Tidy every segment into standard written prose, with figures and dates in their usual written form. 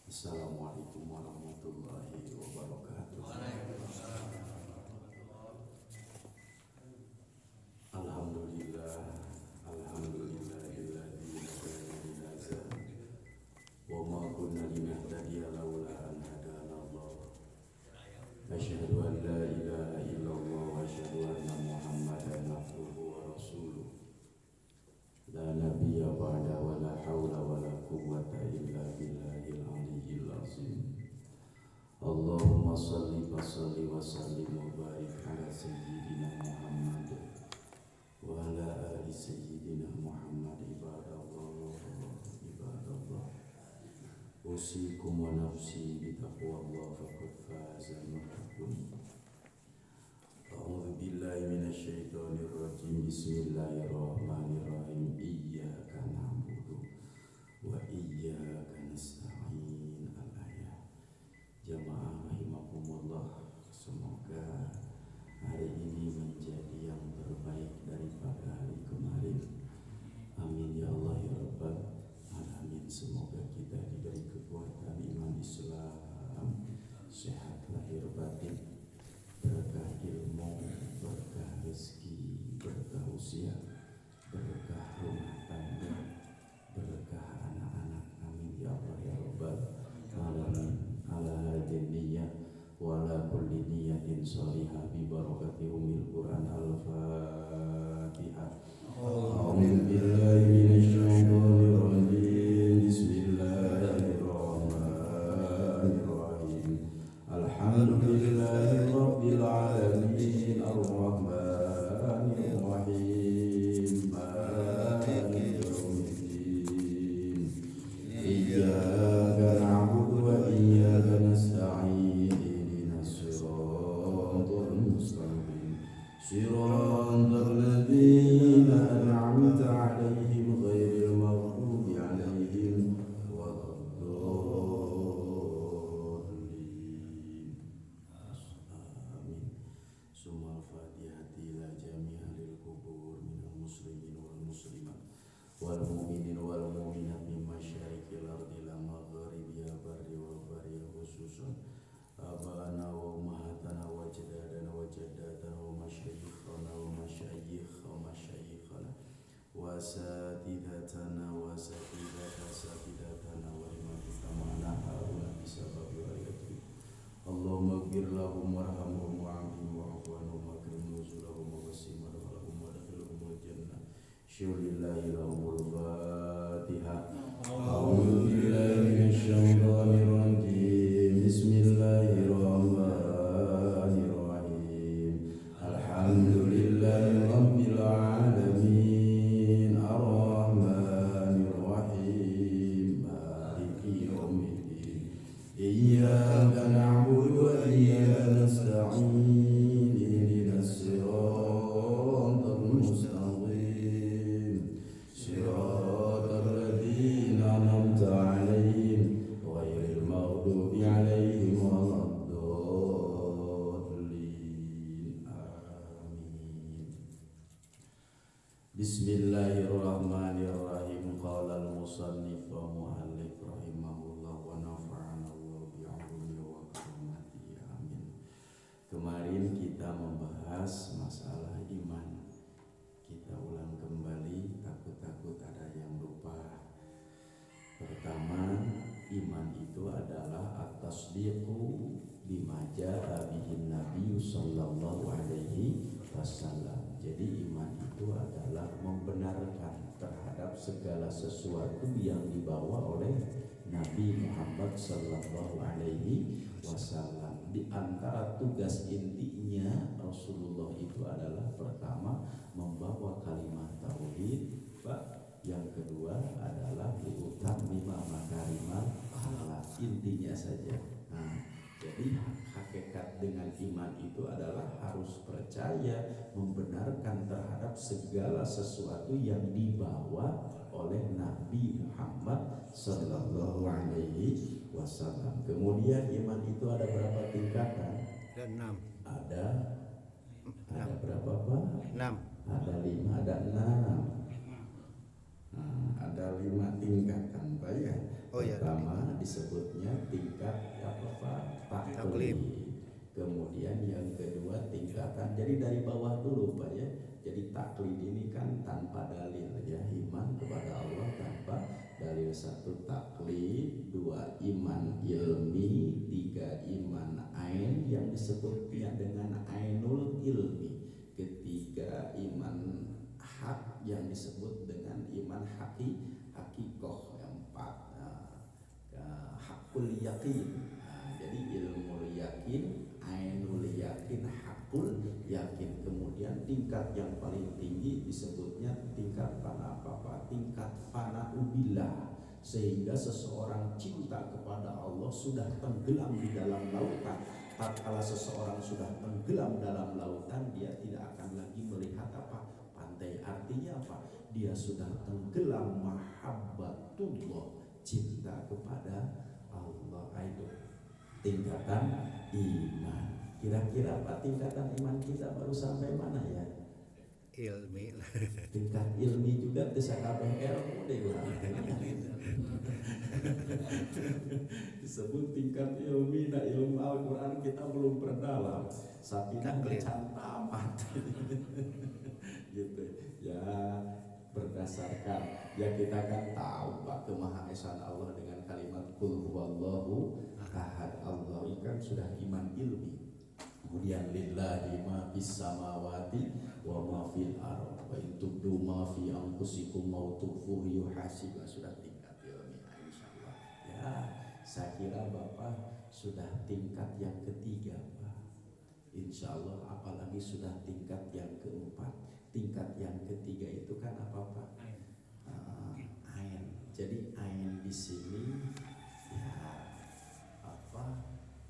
Assalamualaikum warahmatullahi wabarakatuh. Alhamdulillah, alhamdulillahilladzi hadana wa ma kunna linahtadiya laula an hadana Allah. Asyhadu an la ilaha illallah wa asyhadu anna Muhammadan abduhu wa rasuluh. La nabiyya ba'da wa la hawla wa la quwwata illa billahil aliyyil azim. Allahumma salli wa sallim wa barik ala sayyidina Muhammad wa ala ali sayyidina Muhammad. Ibadallah, usikum wa nafsi bi taqwallah faqad faza al-muttaqun. A'udzu billahi minasy syaithanir rajim. Bismillahirrahmanirrahim. Iyyaka na'budu wa iyyaka nasta'in. Al-ayat. Jamaah rahimakumullah, semoga hari ini menjadi yang terbaik daripada hari kemarin. Amin ya Allah ya Rabbal alamin. Semoga kita diberi kekuatan iman Islam, sehat lahir batin, berkah ilmu, berkah rezeki, berkah usia, berkah rumah tangga, berkah anak-anak. Amin ya Allah ya Rabbal alamin. Ala hadin niyah wa ala kulli niyatin shalihah bi barakati umil Quran. Al-Fatihah. A'udzu billahi minasy syaithanir rajim. Bismillahirrahmanirrahim. Alhamdulillahi rabbil alamin. Ar-Rahmanir Rahim. Maliki yaumiddin. Iyyaka na'budu wa iyyaka nasta'in. Ihdinas siratal mustaqim. Siratal ladzina an'amta 'alaihim ghairil maghdubi 'alaihim waladdallin. Amin. Summal fatihati ila jami'il qubur minal muslimin wal muslimat wal mu'minin wal mu'minat min masyariqil ardi ila maghribiha barri wal bahri, khususan abana wa ummahatana wa jaddadana wa jaddatana wa masyayikhana wa masyayikhana wa asatidatana wa asatidatana wa liman istama'ana haula bisababi ayati. Allahumma ighfir lahum warhamhum wa'afihim wa'fu anhum wa akrim nuzulahum wa wasi' madkhalahum wa adkhilhum al-jannah. Syulillahi lahumul Fatihah. A'udzu billahi minasy syaithanir rajim. Bismillahirrahmanirrahim. Alhamdulillahi rabbil alamin. Ar-Rahmanir Rahim. Maliki yaumiddin. Iyyaka na'budu wa iyyaka nasta'in. Ihdinas siratal mustaqim. Siratal ladzina an'amta 'alaihim ghairil maghdubi 'alaihim waladdallin. Amin. Bismillahirrahmanirrahim. Qala al-musannif wa mu'allif rahimahullah wa nafa'ana Allah bi'ulumihi wa karamatihi. Amin. Kemarin kita membahas masalah iman. Kita ulang kembali, takut-takut ada yang lupa. Pertama, iman itu adalah at-tasdiqu bima jaa bihin Nabi sallallahu alaihi wasallam. Jadi iman itu adalah membenarkan terhadap segala sesuatu yang dibawa oleh Nabi Muhammad sallallahu alaihi wasallam. Di antara tugas intinya Rasulullah itu adalah pertama membawa kalimat tauhid, yang kedua adalah utammima makarimal akhlak. Intinya saja. Nah, jadi hakikat dengan iman itu adalah harus percaya, membenarkan terhadap segala sesuatu yang dibawa oleh Nabi Muhammad sallallahu alaihi wasallam. Kemudian iman itu ada berapa tingkatan? Ada 6. Ada berapa Pak? 6. Ada 5, ada 6. Ada 5 tingkatan Pak ya. Oh, ya. Pertama disebutnya tingkat apa Pak? Taklid. Kemudian yang kedua tingkatan, jadi dari bawah dulu Pak ya. Jadi taklid ini kan tanpa dalil ya, iman kepada Allah tanpa dalil. Satu taklid, dua iman ilmi, tiga iman ain yang disebutnya dengan ainul ilmi, ketiga iman hak yang disebut dengan iman hakikoh, yang empat hakul yakin. Jadi ilmu yakin, ainul yakin, hakul yakin. Kemudian tingkat yang paling tinggi disebutnya tingkat fana apa? Tingkat fana ubillah, sehingga seseorang cinta kepada Allah sudah tenggelam di dalam lautan. Tatkala seseorang sudah tenggelam dalam lautan, dia tidak akan lagi melihat apa? Pantai. Artinya apa? Dia sudah tenggelam mahabbatullah, cinta kepada Allah. Itu tingkatan iman. Kira-kira Pak, tingkatan iman kita baru sampai mana ya? Ilmi. Tingkat ilmi juga bisa kabeh ilmu deh disebut tingkat ilmi. Nah, ilmu Al-Quran kita belum perdalam, sapina can tamat gitu ya. Berdasarkan ya, kita kan tahu Pak kemahaesaan Allah dengan kalimat qul huwallahu ahad. Allah kan sudah iman ilmi. Kemudian lillahi ma fis samawati wa ma fil ardh wa in tubdu ma fi anfusikum ma tukhfuhu yuhasib. Sudah tingkat ilmi insyaallah ya. Saya kira Bapak sudah tingkat yang ketiga Pak, insyaallah. Apalagi sudah tingkat yang keempat. Tingkat yang ketiga itu kan apa Pak? Ain. Jadi ain di sini ya apa?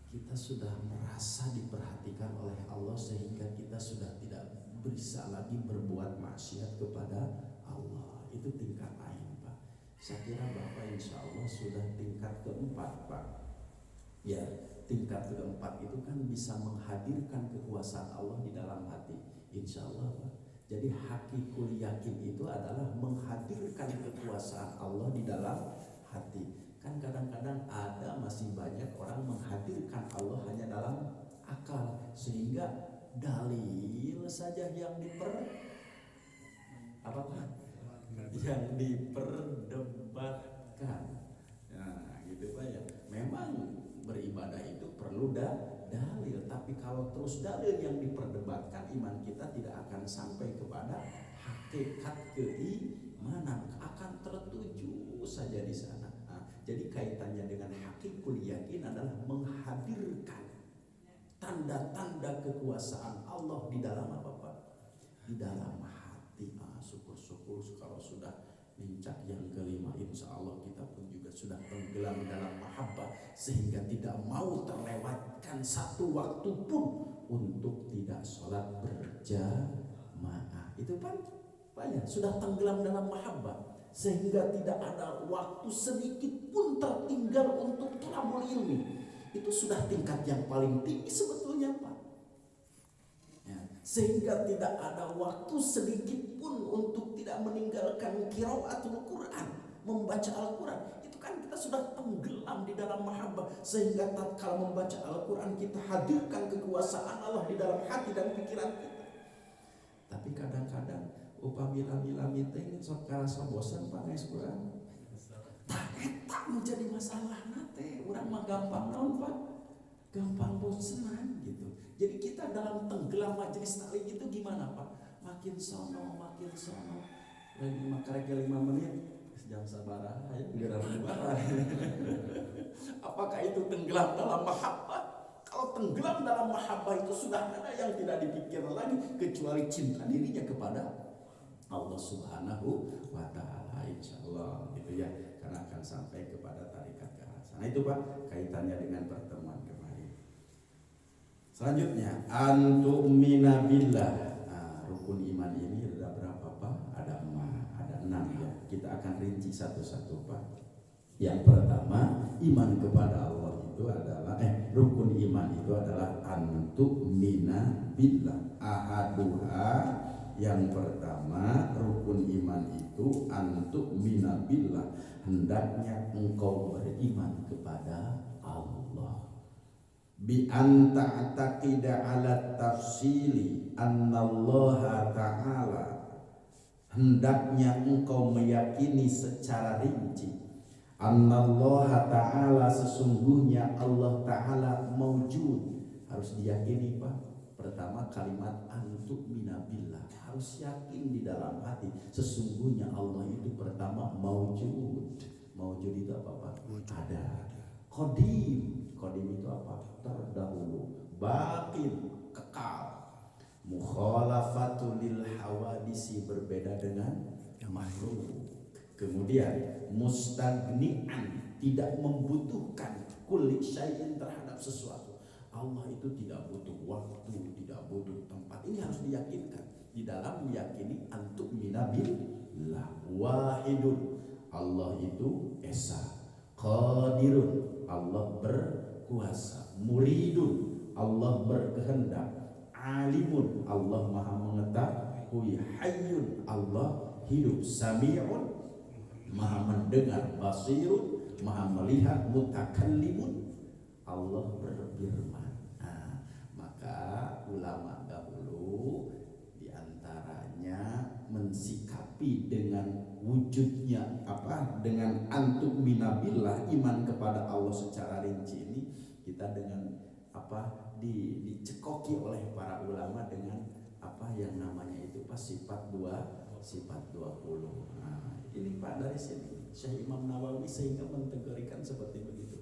Kita sudah merasa diperhatikan oleh Allah sehingga kita sudah tidak bisa lagi berbuat maksiat kepada Allah. Itu tingkat ain Pak. Saya kira Bapak insya Allah sudah tingkat keempat Pak. Ya, tingkat keempat itu kan bisa menghadirkan kekuasaan Allah di dalam hati, insya Allah Pak. Jadi hakikul yakin itu adalah menghadirkan kekuasaan Allah di dalam hati. Kan kadang-kadang ada masih banyak orang menghadirkan Allah hanya dalam akal, sehingga dalil saja yang yang diperdebatkan. Nah, gitu Pak ya. Memang beribadah itu perlu dalil, tapi kalau terus dalil yang diperdebatkan, iman kita tidak akan sampai kepada hakikat keimanan, akan tertuju saja di sana. Jadi kaitannya dengan hakikul yakin adalah menghadirkan tanda-tanda kekuasaan Allah di dalam apa Pak? Di dalam hati. Syukur-syukur kalau sudah mincak yang kelima, insya Allah kita pun juga sudah tenggelam dalam mahabbah, sehingga tidak mau terlewatkan satu waktu pun untuk tidak sholat berjamaah. Itu Pak ya, sudah tenggelam dalam mahabbah, sehingga tidak ada waktu sedikit pun tertinggal untuk thalabul ilmi. Itu sudah tingkat yang paling tinggi sebetulnya Pak ya. Sehingga tidak ada waktu sedikit pun untuk tidak meninggalkan qiraatul Quran, membaca Al-Quran. Itu kan kita sudah tenggelam di dalam mahabbah, sehingga tatkala membaca Al-Quran kita hadirkan kekuasaan Allah di dalam hati dan pikiran kita. Tapi kadang-kadang upamila miting sekarang bosan Pak ngais Quran. Tak menjadi masalah nate. Urang mah gampang naon Pak? Gampang bosan gitu. Jadi kita dalam tenggelam majelis taklim itu gimana Pak? Makin sono. Lagi makarek 5 menit jam sabaraha ya geran barang. Apakah itu tenggelam dalam mahabbah? Kalau tenggelam dalam mahabbah itu sudah ada yang tidak dipikir lagi kecuali cinta dirinya kepada Allah Subhanahu wa ta'ala, insyaallah gitu ya, karena akan sampai kepada tarikat ke arah sana. Itu Pak kaitannya dengan pertemuan kemarin. Selanjutnya antu'mina billah. Nah, rukun iman ini ada berapa Pak? Ada 6 ya. Kita akan rinci satu-satu Pak. Yang pertama, iman kepada Allah itu adalah rukun iman itu adalah antu'mina billah. Ahaduha, yang pertama rukun iman itu antu'mina billah, hendaknya engkau beriman kepada bi anta taqida ala tafsili annallaha ta'ala, hendaknya engkau meyakini secara rinci annallaha ta'ala, sesungguhnya Allah ta'ala maujud. Harus diyakini Pak. Pertama kalimat antuk minabillah, harus yakin di dalam hati sesungguhnya Allah itu pertama maujud. Maujud itu apa Pak? Ada. Qadim itu apa? Terdahulu. Baqin, kekal. Mukhalafatu lil hawadisi, berbeda dengan makhluk. Kemudian mustagni'an, tidak membutuhkan kulli syai'in, terhadap sesuatu. Allah itu tidak butuh waktu, tidak butuh tempat. Ini harus diyakinkan di dalam meyakini antuk minabillah. Wahidun, Allah itu esa. Qadirun, Allah berkuasa. Muridun, Allah berkehendak. Alimun, Allah maha mengetahui. Hayyun, Allah hidup. Sami'un, maha mendengar. Basirun, maha melihat. Mutakallimun, Allah berfirman. Nah, maka ulama dahulu diantaranya mensikapi dengan wujudnya apa, dengan antuk minabillah, iman kepada Allah secara rinci ini, kita dengan apa dicekoki oleh para ulama dengan apa yang namanya itu Pak sifat 20. Nah, ini Pak dari sini Syekh Imam Nawawi sehingga mentegorikan seperti begitu.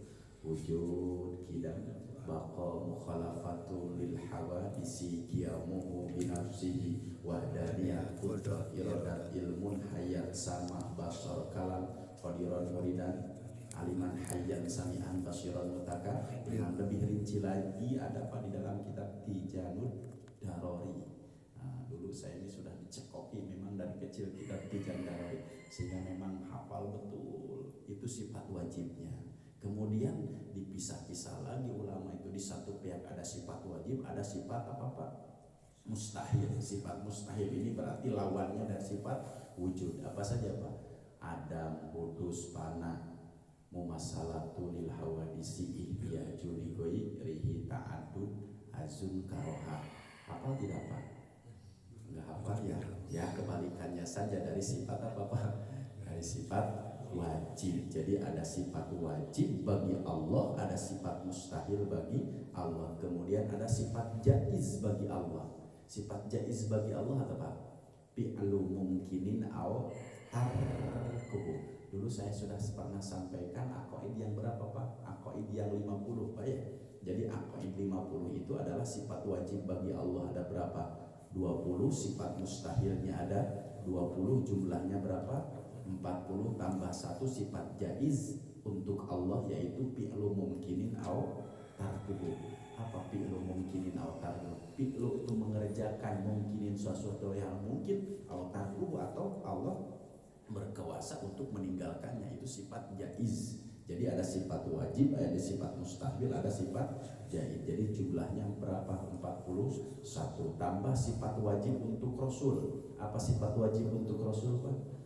Wujud, qidam, baqa, mukhalafatu lil hawadisi, qiyamuhu bi nafsihi, wahdaniyah, qudrat, iradat, ilmun, hayat, sama, basar, kalam, qadiran, muridan, aliman, hayyan, sami'an, basiran, mutaka. Yang lebih rinci lagi ada apa di dalam kitab Tijanud Darori. Nah, dulu saya ini sudah dicekoki memang dari kecil kitab Tijan Darori, sehingga memang hafal betul itu sifat wajibnya. Kemudian dipisah-pisah lagi ulama itu, di satu pihak ada sifat wajib, ada sifat apa Pak? Mustahil. Sifat mustahil ini berarti lawannya dari sifat wujud. Apa saja Pak? Adam, kudus, fana, mumasalatu lil hawadisi, ihtiyaju ligoi, rihi, ta'adud, azun, karoha. Apa tidak Pak? Enggak hafal ya? Ya kebalikannya saja dari sifat apa Pak? Dari sifat wajib. Jadi ada sifat wajib bagi Allah, ada sifat mustahil bagi Allah, kemudian ada sifat jaiz bagi Allah. Sifat jaiz bagi Allah apa? Fi'lu mungkinin au tarkuhu. Dulu saya sudah pernah sampaikan aqaid yang berapa Pak? Aqaid yang 50 Pak ya. Jadi aqaid 50 itu adalah sifat wajib bagi Allah, ada berapa? 20. Sifat mustahilnya ada 20, jumlahnya berapa? 40 tambah 1 sifat jaiz untuk Allah, yaitu fi'lu mungkinin au tarkuhu. Apa fi'lu mungkinin au tarkuhu? Fi'lu itu mengerjakan, mungkinin sesuatu yang mungkin, au tarkuhu atau Allah berkuasa untuk meninggalkannya, itu sifat jaiz. Jadi ada sifat wajib, ada sifat mustahil, ada sifat jaiz. Jadi jumlahnya berapa? 41 tambah sifat wajib untuk Rasul. Apa sifat wajib untuk Rasul Pak?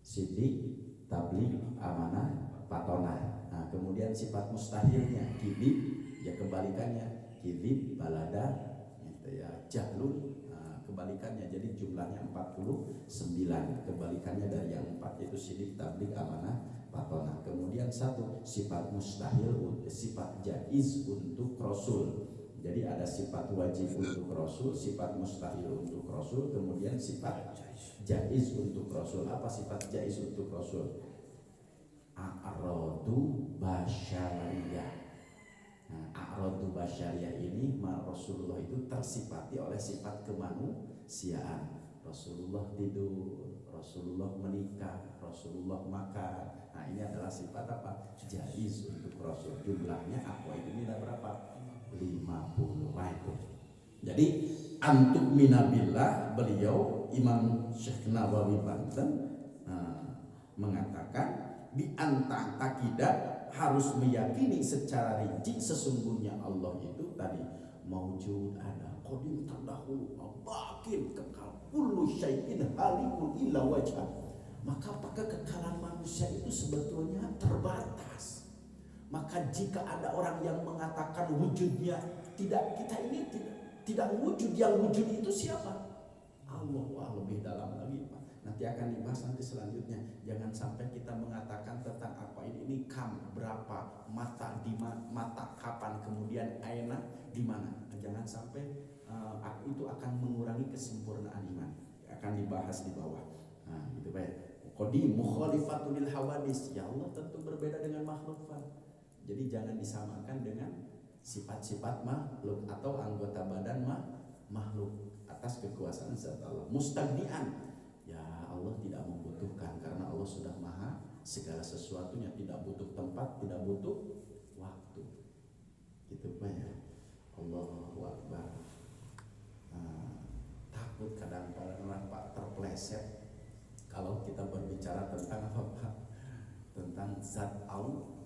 Sidik, tabligh, amanah, patonah. Nah, kemudian sifat mustahilnya kidib, ya kebalikannya kidib, balada, gitu ya, jahlun. Nah, kebalikannya, jadi jumlahnya 49. Kebalikannya dari yang 4 itu sidik, tabligh, amanah, patonah. Kemudian satu sifat mustahil, sifat jaiz untuk Rasul. Jadi ada sifat wajib untuk Rasul, sifat mustahil untuk Rasul, kemudian sifat jaiz untuk Rasul. Apa sifat jaiz untuk Rasul? A'radu basyariyah. Nah, a'radu basyariyah ini Rasulullah itu tersifati oleh sifat kemanusiaan. Rasulullah tidur, Rasulullah menikah, Rasulullah makan. Nah, ini adalah sifat apa? Jaiz untuk Rasul. Jumlahnya aqwaid ini ada berapa? 50. Itu. Jadi antuk minabillah, beliau Imam Syekh Nawawi Banten mengatakan bi anta takidat, harus meyakini secara rinci sesungguhnya Allah itu tadi maujud, ada, qadim terdahulu, baqin, kekal, kullu syai'in halikun illa wajhah. Maka apakah kekekalan manusia itu sebetulnya terbatas? Maka jika ada orang yang mengatakan wujudnya tidak, kita ini tidak wujud, yang wujud itu siapa? Allah. Wah, lebih dalam lagi Pak. Nanti akan dibahas nanti selanjutnya. Jangan sampai kita mengatakan tentang apa ini kam, berapa, mata di mata kapan, kemudian aina di mana. Jangan sampai itu akan mengurangi kesempurnaan iman. Akan dibahas di bawah. Nah, gitu Pak. Qadim mukhalifatun lil hawadis. Ya Allah tentu berbeda dengan makhluk Pak. Jadi jangan disamakan dengan sifat-sifat makhluk atau anggota badan makhluk atas kekuasaan zat Allah. Mustagnian, ya Allah tidak membutuhkan karena Allah sudah maha segala sesuatunya, tidak butuh tempat, tidak butuh waktu. Gitu Pak ya. Allahu Akbar. Takut kadang-kadang Pak terpleset kalau kita berbicara tentang apa Pak? Tentang zat Allah.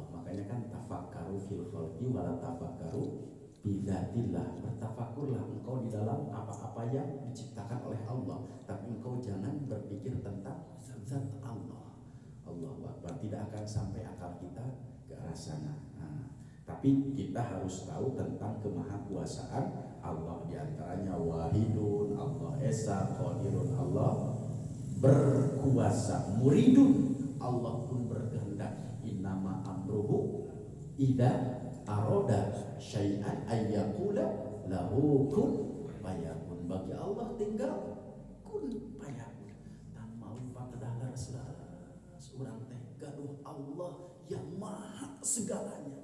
Makanya kan tafakkaru fil khalqi wala tafakkaru bidzatillah. Bertafakurlah engkau di dalam apa-apa yang diciptakan oleh Allah, tapi engkau jangan berpikir tentang zat Allah. Allahu Akbar. Tidak akan sampai akal kita ke arah sana. Tapi kita harus tahu tentang kemahakuasaan Allah, di antaranya wahidun, Allah esa, qadirun, Allah berkuasa, muridun, Allah pun berkehendak. Innama amruhu idza arada syai'an ayyaqula lahu kun fayakun. Bagi Allah tinggal kun fayakun. Tak mau pakadalar seorang teh gaduh Allah yang maha segalanya.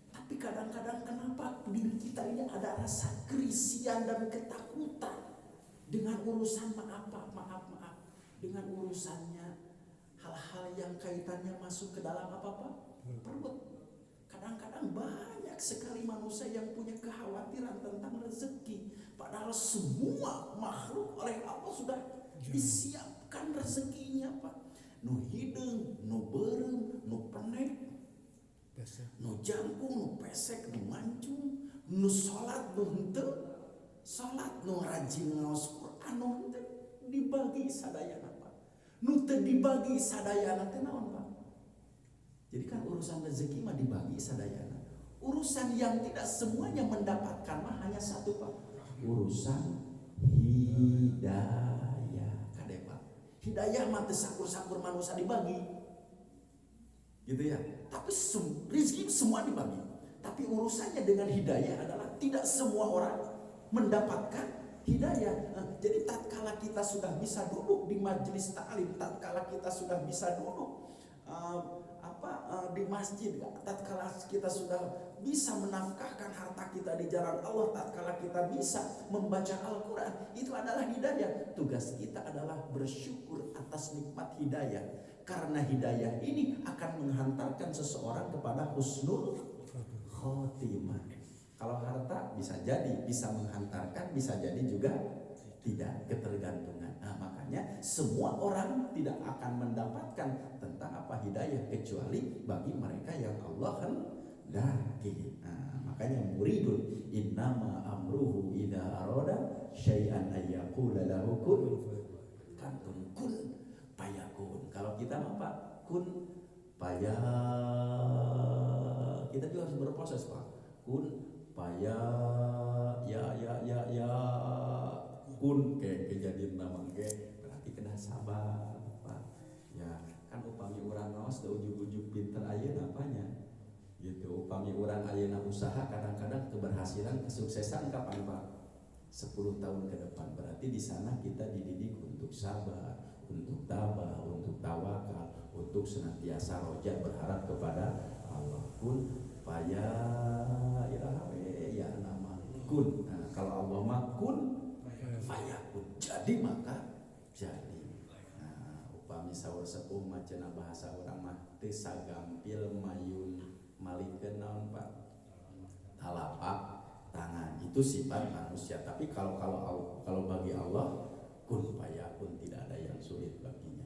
Tapi kadang-kadang kenapa diri kita ini ada rasa kerisian dan ketakutan dengan urusan maaf dengan urusannya hal-hal yang kaitannya masuk ke dalam perut. Kadang-kadang banyak sekali manusia yang punya kekhawatiran tentang rezeki, padahal semua makhluk oleh Allah sudah disiapkan rezekinya Pak. Nu hideung, nu beureum, nu penek, nu jangkung, nu pesek, nu mancung, nu salat, nu henteu salat, nu rajin ngaos Quran, nu henteu dibagi sadayana Pak. Nu teu dibagi sadayana teh naon Pak? Jadi kan urusan rezeki mah dibagi sadayana. Urusan yang tidak semuanya mendapatkan mah hanya satu Pak. Urusan hidayah. Kade Pak. Hidayah mah teu sakur-sakur manusia dibagi. Gitu ya. Tapi rezeki semua dibagi. Tapi urusannya dengan hidayah adalah tidak semua orang mendapatkan hidayah. Jadi tatkala kita sudah bisa duduk di majelis ta'lim, tatkala kita sudah bisa duduk di masjid, tatkala kita sudah bisa menafkahkan harta kita di jalan Allah, tatkala kita bisa membaca Al-Quran, itu adalah hidayah. Tugas kita adalah bersyukur atas nikmat hidayah, karena hidayah ini akan menghantarkan seseorang kepada husnul khotimah. Kalau harta bisa jadi bisa menghantarkan, bisa jadi juga tidak, ketergantungan. Nah, makanya semua orang tidak akan mendapatkan tentang apa hidayah kecuali bagi mereka yang Allah hendaki. Nah, makanya muridun innama amruhu idza arada syai'an ayyaqula lahu kun payakun. Kalau kita apa? Kun paya. Kita juga harus berproses Pak. Kun paya ya kun kayak kejadian nama berarti kena sabar Pak. Ya kan upami urang ngaos teu ujug-ujug pinter ayeuna apanya gitu. Upami urang ayeuna usaha kadang-kadang keberhasilan kesuksesan kapan Pak? 10 tahun ke depan. Berarti di sana kita dididik untuk sabar, untuk tabah, untuk tawakal, untuk senantiasa roja berharap kepada Allah. Kun paya ya nama kun. Nah, kalau Allah mah kun fayakun, jadi maka jadi. Nah, upami saur sepuh macana bahasa urang mah teu sagampil mayun malikeun naon Pak? Talapak tangan. Itu sifat manusia. Tapi kalau bagi Allah kun fayakun, tidak ada yang sulit baginya.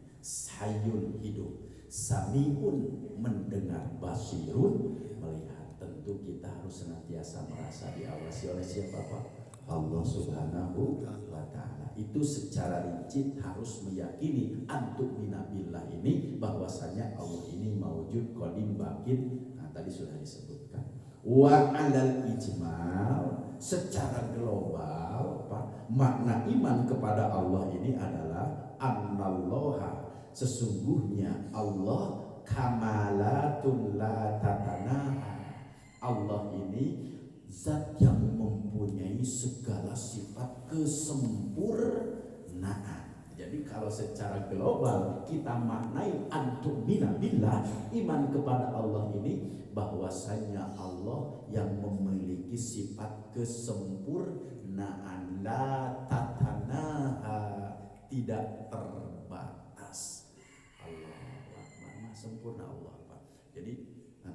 Hayyun hidup, samiun mendengar, basirun melihat. Tentu kita harus senantiasa merasa diawasi oleh siapa Pak? Allah Subhanahu wa Ta'ala. Itu secara rinci harus meyakini antuk minabillah ini, bahwasanya Allah ini maujud qadim bakin. Nah, tadi sudah disebutkan. Wa 'alal ijmal, secara global makna iman kepada Allah ini adalah annallaha, sesungguhnya Allah kamalatun la tatanaha. Allah ini zat yang mempunyai segala sifat kesempurnaan. Jadi kalau secara global kita maknai antumina billah, iman kepada Allah ini bahwasanya Allah yang memiliki sifat kesempurnaan la tatanaha, tidak terbatas. Allah Akbar, sempurna Allah, Pak. Jadi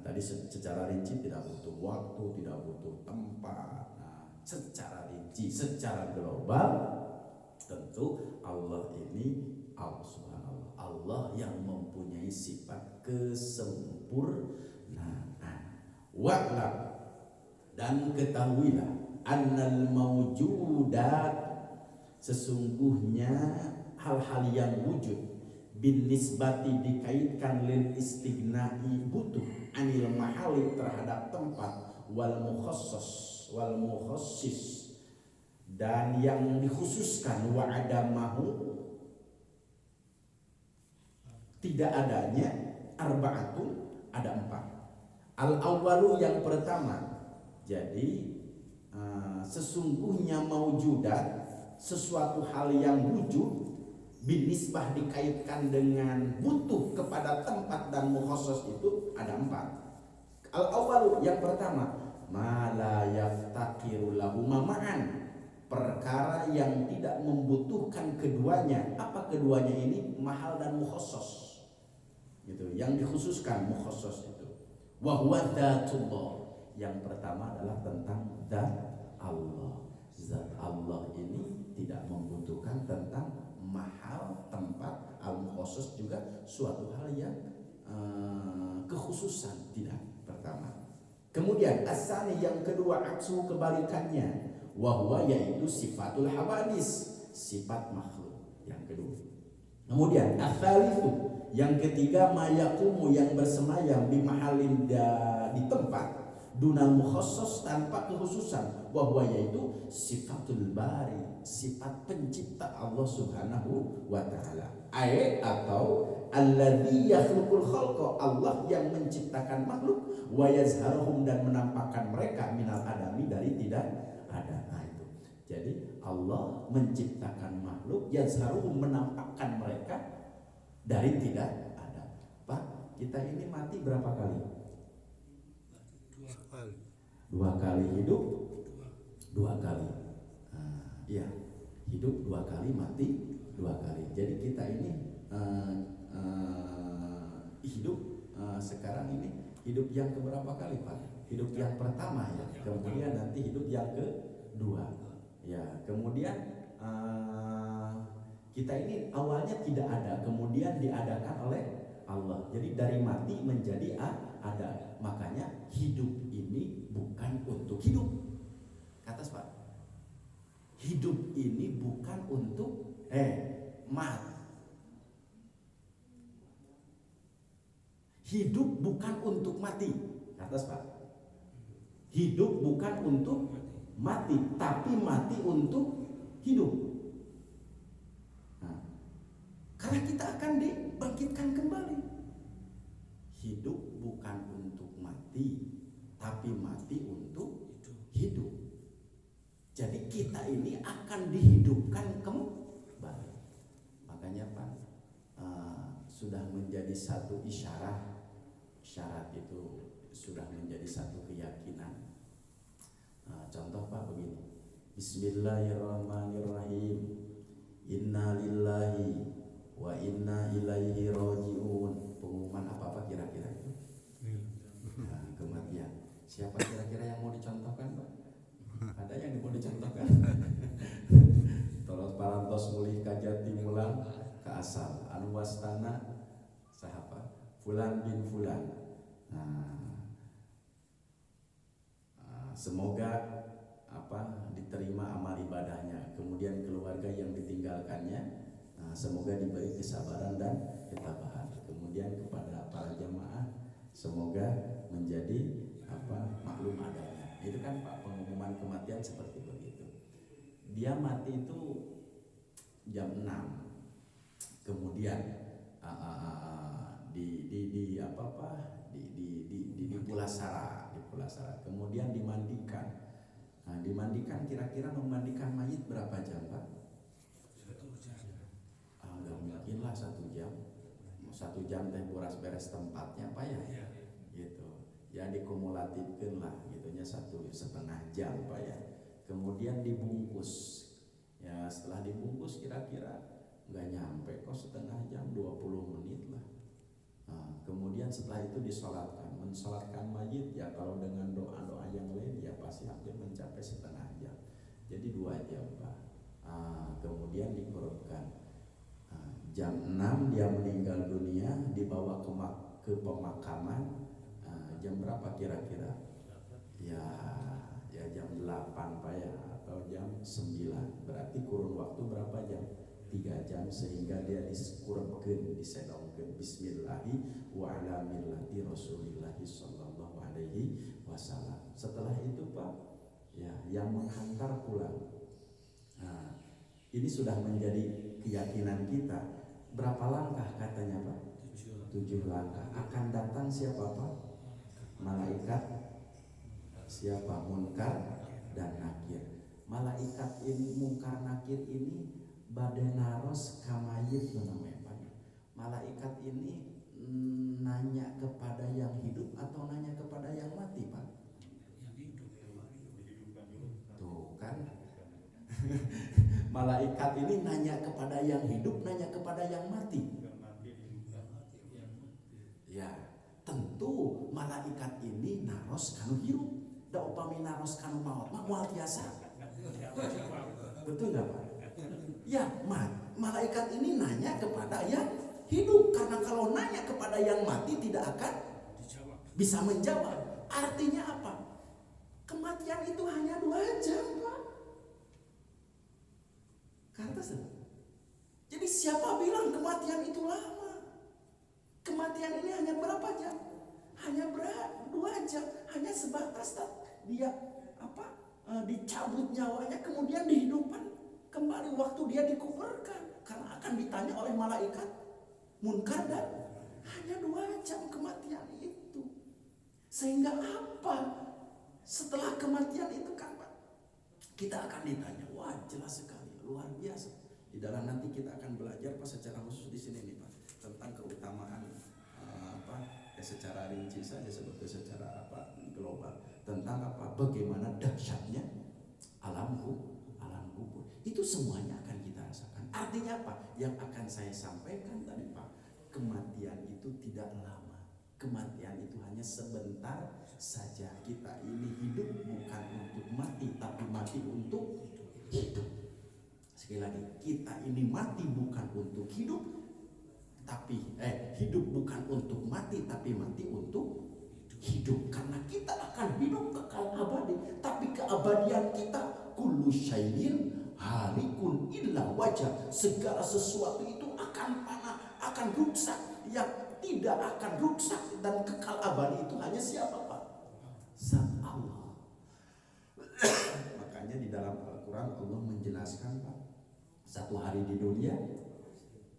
tadi secara rinci tidak butuh waktu, tidak butuh tempat. Secara rinci, secara global tentu Allah ini Allah Subhanallah, Allah yang mempunyai sifat kesempurnaan. Wa'lam, dan ketahuilah annal mawjudat, sesungguhnya hal-hal yang wujud bin nisbati dikaitkan lil istighnai butuh anil mahali terhadap tempat wal mukhassis dan yang dikhususkan wa adamahu tidak adanya arba'atun, ada 4. Al awwalu, yang pertama, jadi sesungguhnya maujudat, sesuatu hal yang wujud binisbah dikaitkan dengan butuh kepada tempat dan mukhassas itu ada 4. Al awalu, yang pertama, ma la yaftaqiru lahu ma'an, perkara yang tidak membutuhkan keduanya. Apa keduanya ini? Mahal dan mukhassas. Gitu, yang dikhususkan mukhassas itu. Wa huwa dzatullah, yang pertama adalah tentang zat Allah. Zat Allah ini tidak membutuhkan tentang mahal, tempat. Al-mukhassas juga suatu hal yang kekhususan, tidak. Pertama. Kemudian asani, yang kedua, aksu, kebalikannya, wahwa, yaitu sifatul hawadis, sifat makhluk. Yang kedua. Kemudian atsalitsu, yang ketiga, mayakumu, yang bersemayam bimahalin, di tempat, dunal mukhassas, tanpa kekhususan, wahwa, yaitu sifatul bari, sifat pencipta Allah Subhanahu wa ta'ala. Atau alladzi yakhluqul khalqa, Allah yang menciptakan makhluk, wa yazharuhum, dan menampakkan mereka minal adami, dari tidak ada. Itu. Jadi Allah menciptakan makhluk, yazharuhum, menampakkan mereka dari tidak ada. Pak, kita ini mati berapa kali? 2 kali. 2 kali hidup, 2 kali. Iya, hidup 2 kali, mati 2 kali. Jadi kita ini hidup sekarang ini hidup yang keberapa kali, Pak? Hidup yang pertama, ya. Kemudian nanti hidup yang kedua. Ya, kemudian kita ini awalnya tidak ada, kemudian diadakan oleh Allah. Jadi dari mati menjadi ada. Makanya hidup ini bukan untuk hidup. Kata Pak, hidup ini bukan untuk mati. Hidup bukan untuk mati. Kata Pak, hidup bukan untuk mati, tapi mati untuk hidup. Nah, karena kita akan dibangkitkan kembali. Hidup bukan untuk mati, tapi mati untuk hidup. Jadi kita ini akan dihidupkan kembali. Makanya Pak, sudah menjadi satu isyarat itu sudah menjadi satu keyakinan. Contoh Pak begini, Bismillahirrahmanirrahim, Inna lillahi wa inna ilaihi raji'un. Pengumuman apa kira-kira itu? Kematian. Siapa kira-kira yang mau dicontohkan, Pak? Ada yang mau dicontohkan? Tolong parantos mulih kajati mulang ke asal anu wastana sahapa fulan bin fulan. Semoga diterima amal ibadahnya, kemudian keluarga yang ditinggalkannya semoga diberi kesabaran dan ketabahan. Kemudian kepada para jamaah Semoga menjadi maklum adanya. Itu kan Pak, pengumuman kematian seperti begitu. Dia mati itu jam 6. Kemudian di Pulasara, kemudian dimandikan. Nah, dimandikan kira-kira memandikan mayit berapa jam, Pak? 1 jam. Enggak mungkin lah 1 jam. 1 jam teh beres tempatnya, Pak ya? Gitu. Ya dikumulatifkan lah, gitunya 1,5 jam, Pak ya. Kemudian dibungkus. Ya setelah dibungkus kira-kira nggak nyampe kok setengah jam, 20 menit lah. Nah, kemudian setelah itu mensolatkan mayit ya, kalau dengan doa-doa yang lain ya pasti hampir mencapai setengah jam. Jadi 2 jam, Pak. Kemudian dikurupkan. Jam 6 dia meninggal dunia, dibawa ke pemakaman. Jam berapa kira-kira? Ya jam 8, Pak ya, atau jam 9. Berarti kurun waktu berapa jam? 3 jam, sehingga dia dikurupkeun, disedongkeun bismillahi wa ala millati rasulillahi sallallahu alaihi wasallam. Setelah itu, Pak, ya yang menghantar pulang. Nah, ini sudah menjadi keyakinan kita. Berapa langkah katanya, Pak? 7 langkah. Akan datang siapa, Pak? Malaikat siapa? Munkar dan nakir. Malaikat ini munkar nakir ini bade naros kamayit namanya, Pak. Malaikat ini nanya kepada yang hidup atau nanya kepada yang mati, Pak? Yang hidup. Tuh kan. Malaikat ini nanya kepada yang hidup, nanya kepada yang mati. Ya, tentu malaikat ini naros kanu hirup. Da upami naros kanu maut mah moal tiasa. Betul enggak, Pak? Ya, malaikat ini nanya kepada yang hidup, karena kalau nanya kepada yang mati tidak akan bisa menjawab. Artinya apa? Kematian itu hanya 2 jam, Pak. Kata saya. Jadi siapa bilang kematian itu lama? Kematian ini hanya berapa jam? Hanya 2 jam, hanya sebatas dia dicabut nyawanya, kemudian dihidupkan kembali waktu dia dikuburkan, karena akan ditanya oleh malaikat munkar dan hanya 2 jam kematian itu. Sehingga apa? Setelah kematian itu kan, Pak, kita akan ditanya. Wah, jelas sekali, luar biasa. Di dalam nanti kita akan belajar, Pak, secara khusus di sini nih, Pak, tentang keutamaan secara rinci saja, sebetulnya secara global, tentang bagaimana dahsyatnya alam kubur. Itu semuanya akan kita rasakan. Artinya apa? Yang akan saya sampaikan tadi, Pak, kematian itu tidak lama. Kematian itu hanya sebentar saja. Kita ini hidup bukan untuk mati, tapi mati untuk hidup. Sekali lagi, kita ini mati bukan untuk hidup, tapi hidup bukan untuk mati, tapi mati untuk hidup. Karena kita akan hidup kekal abadi, tapi keabadian kita kullu syai'in halikun illa wajah. Segala sesuatu itu akan panah, akan rusak. Yang tidak akan rusak dan kekal abadi itu hanya siapa, Pak? Zat Allah. Makanya di dalam Al-Quran Allah menjelaskan, Pak, 1 hari di dunia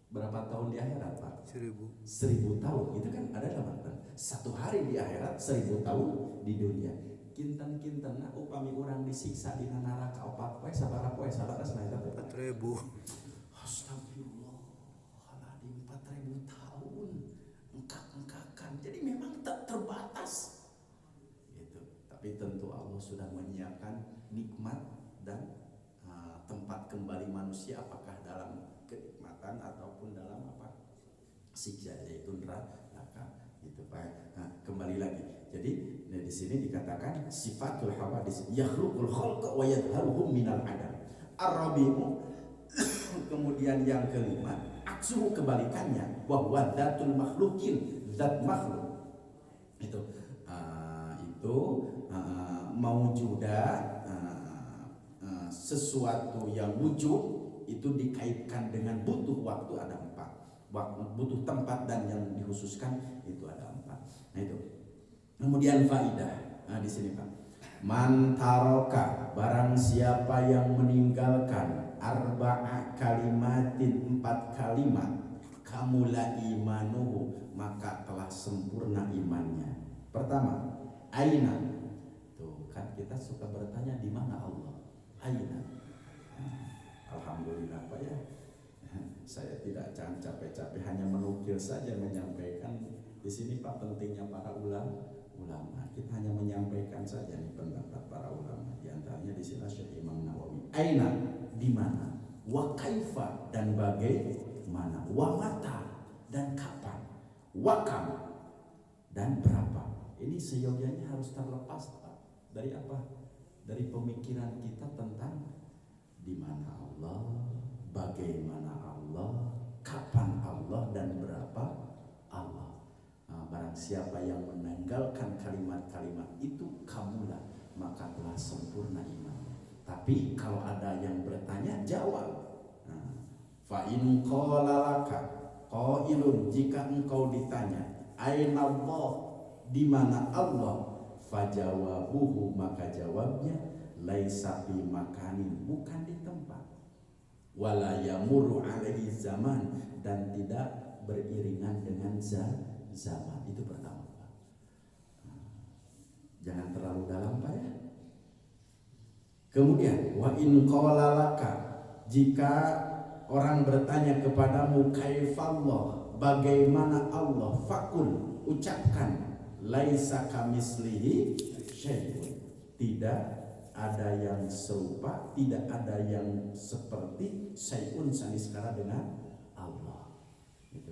berapa tahun di akhirat, Pak? 1000 tahun. Itu kan ada dalam Al-Quran. 1 hari di akhirat, 1000 tahun di dunia. Kinten-kintenna upami urang disiksa di neraka 4 poe, sabaraha poe, sabaraha sanes 4.000. Astagfirullahaladzim, 4.000 tahun. Engkak-engkakan. Jadi memang tak terbatas. Gitu. Tapi tentu Allah sudah menyiapkan nikmat dan tempat kembali manusia, apakah dalam kenikmatan ataupun dalam siksa, yaitu neraka, gitu, Pak. Nah, kembali lagi. Jadi di sini dikatakan sifatul hawadits yakhluqul khalqa wa yadharuhum minal adam. Ar-rabi'u kemudian yang kelima, aksuhu kebalikannya, wa huwa dzatul makhluqin, zat makhluk. Itu maujudat, sesuatu yang wujud itu dikaitkan dengan butuh waktu ada 4. butuh tempat dan yang dikhususkan itu ada 4. Nah itu. Kemudian faidah. Nah di sini Pak. Man taroka, barang siapa yang meninggalkan arba'a kalimatin, 4 kalimat, kamula imanuhu, maka telah sempurna imannya. Pertama, aina. Tuh kan kita suka bertanya di mana Allah? Aina. Alhamdulillah Pak ya. Saya tidak capek-capek hanya menukil saja menyampaikan di sini Pak pentingnya para ulama. Kita hanya menyampaikan saja nih pendapat para ulama. Di antaranya di sini Syekh Imam Nawawi. Aina, di mana? Wa kaifa, dan bagaimana? Wa mata, dan kapan? Wa kam, dan berapa? Ini seyogianya harus terlepas Pak. Dari apa? Dari pemikiran kita tentang di mana Allah, bagaimana Allah, kapan Allah, dan berapa Allah. Barang siapa yang meninggalkan kalimat-kalimat itu kamulah, maka telah sempurna imannya. Tapi kalau ada yang bertanya, jawab. Fa in qala laka qailun, jika engkau ditanya aina Allah, di mana Allah, fajawabuhu, maka jawabnya laisa fi makanin, bukan di tempat, wala yamuru alaihi zaman, dan tidak beriringan dengan zaman. Itu pertama Pak. Jangan terlalu dalam Pak ya. Kemudian wa in qala laka, jika orang bertanya kepadamu kaifallah, bagaimana Allah, fakul, ucapkan laisa kamislihi syai'un, tidak ada yang serupa, tidak ada yang seperti syai'un, saniskara dengan Allah.